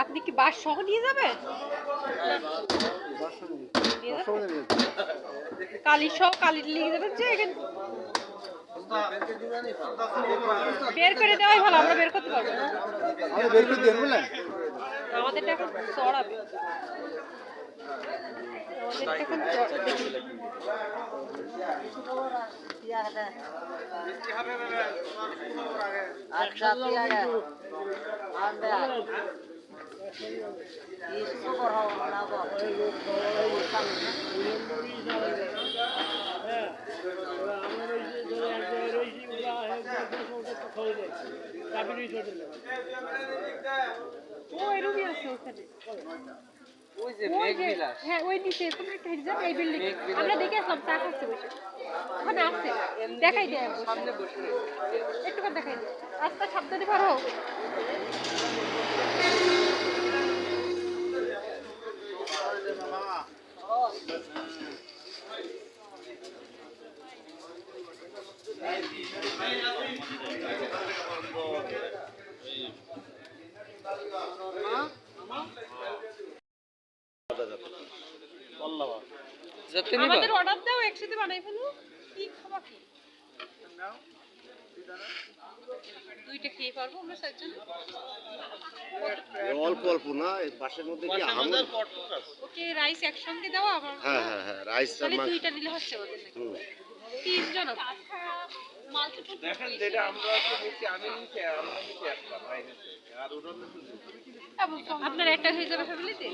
আপনি কি বাস সহ নিয়ে যাবেন? কালি সহ কালি নিয়ে যাবেন যে এখানে বের করে দেওয়াই ভালো, আমরা বের করতে পারবো না। আমাদেরটা এখন চড়াবে, আমাদেরটা এখন ওইরকমই আছে ওখানে। হ্যাঁ ওই নিচে কোনো একটা হিজাব এই বিল্ডিং আমরা দেখে আসলাম, চা খাচ্ছে বসে ওখানে আছে, দেখাই দেয় সামনে বসে একটু করে দেখাই দেয়। রাস্তা সাবধানে পারো। আমাদের অর্ডার দাও, একসাথে বানাই ফেলো। কি খাবা কি? দুইটা খেয়ে পারবো আমরা চারজন? অল্প অল্প না, বাসের মধ্যে কি আমাদের ওকে রাইস একসঙ্গে দাও আবার। হ্যাঁ হ্যাঁ হ্যাঁ রাইস তাহলে দুইটা নিলে হচ্ছে আমাদের নাকি? তিনজন দেখেন যেটা আমরা নিচে আমি নিচে আমরা নিচে একটা ভাই নিচে আর ওটা আপনার একটা হয়ে যাবে ফ্যামিলিতে।